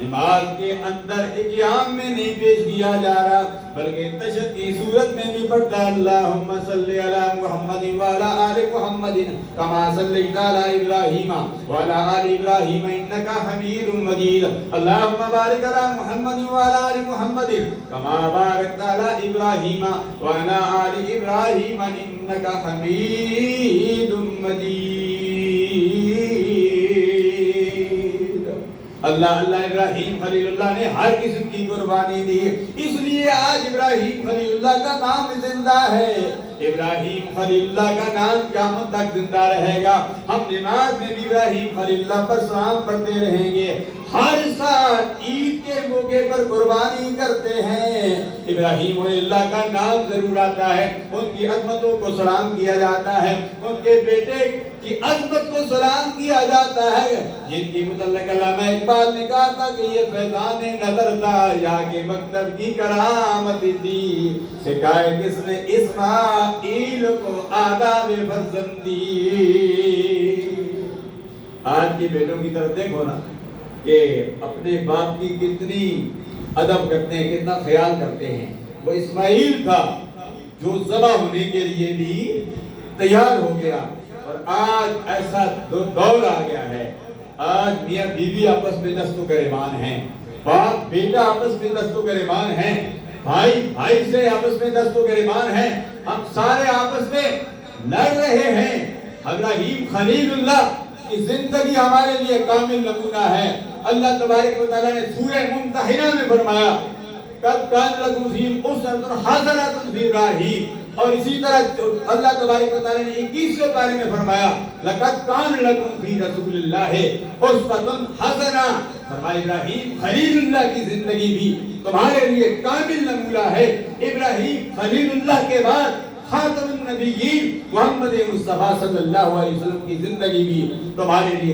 نماز کے اندر قیام میں نہیں پیش کیا جا رہا بلکہ تشہد کی صورت میں بھی پڑھتا ہے اللہم صلی علی محمد وعلی آل محمد کما صلیت علی ابراہیم وعلی آل ابراہیم انکا حمید مجید اللہم بارک علی محمد وعلی آل محمد کما بارکت علی ابراہیم وعلی آل ابراہیم انکا حمید مجید۔ اللہ ابراہیم خلیل اللہ نے ہر قسم کی قربانی دی، اس لیے آج ابراہیم خلیل اللہ کا نام زندہ ہے۔ ابراہیم خلیل اللہ کا نام قیامت تک زندہ رہے گا۔ ہم نماز میں بھی ابراہیم خلیل اللہ پر سلام پڑھتے رہیں گے، ہر سال عید کے موقع پر قربانی کرتے ہیں، ابراہیم خلیل اللہ کا نام ضرور آتا ہے، ان کی عظمتوں کو سلام کیا جاتا ہے، ان کے بیٹے کی عظمت کو سلام کیا جاتا ہے، جن کی متعلق علامہ اقبال نے کہا تھا کہ یہ فیضان نظر تھا یا کہ مکتب کی کرامت تھی، سکھائے کس نے اسماعیل کو آداب فرزندی۔ آج کے بیٹوں کی طرف دیکھو نا کہ اپنے باپ کی کتنی ادب کرتے ہیں، کتنا خیال کرتے ہیں۔ وہ اسماعیل تھا جو ذبح ہونے کے لیے بھی تیار ہو گیا، اور آج ایسا دور آ گیا ہے، آج میاں بیوی آپس میں دست و گریبان ہیں، باپ بیٹا آپس میں دست و گریبان ہیں، بھائی بھائی سے آپس میں دست و گریبان ہیں، ہم سارے آپس میں لڑ رہے ہیں۔ ابراہیم خلیل اللہ کی زندگی ہمارے لیے کامل نمونہ ہے۔ اللہ تبارک و تعالیٰ نے سورہ ممتحنہ میں فرمایا قد کان لکم فیہم اسوۃ حسنۃ فی ابراہیم، اور اسی طرح اللہ تبارک و تعالیٰ نے 21ویں پارے میں فرمایا لقد کان لکم فی رسول اللہ اسوۃ حسنہ، فرمایا ابراہیم خلیل اللہ کی زندگی بھی تمہارے لیے کامل نمونہ ہے۔ ابراہیم خلیل اللہ کے بعد خاتم النبیین محمد مصطفیٰ صلی اللہ علیہ وسلم کی زندگی بھی تمہارے لیے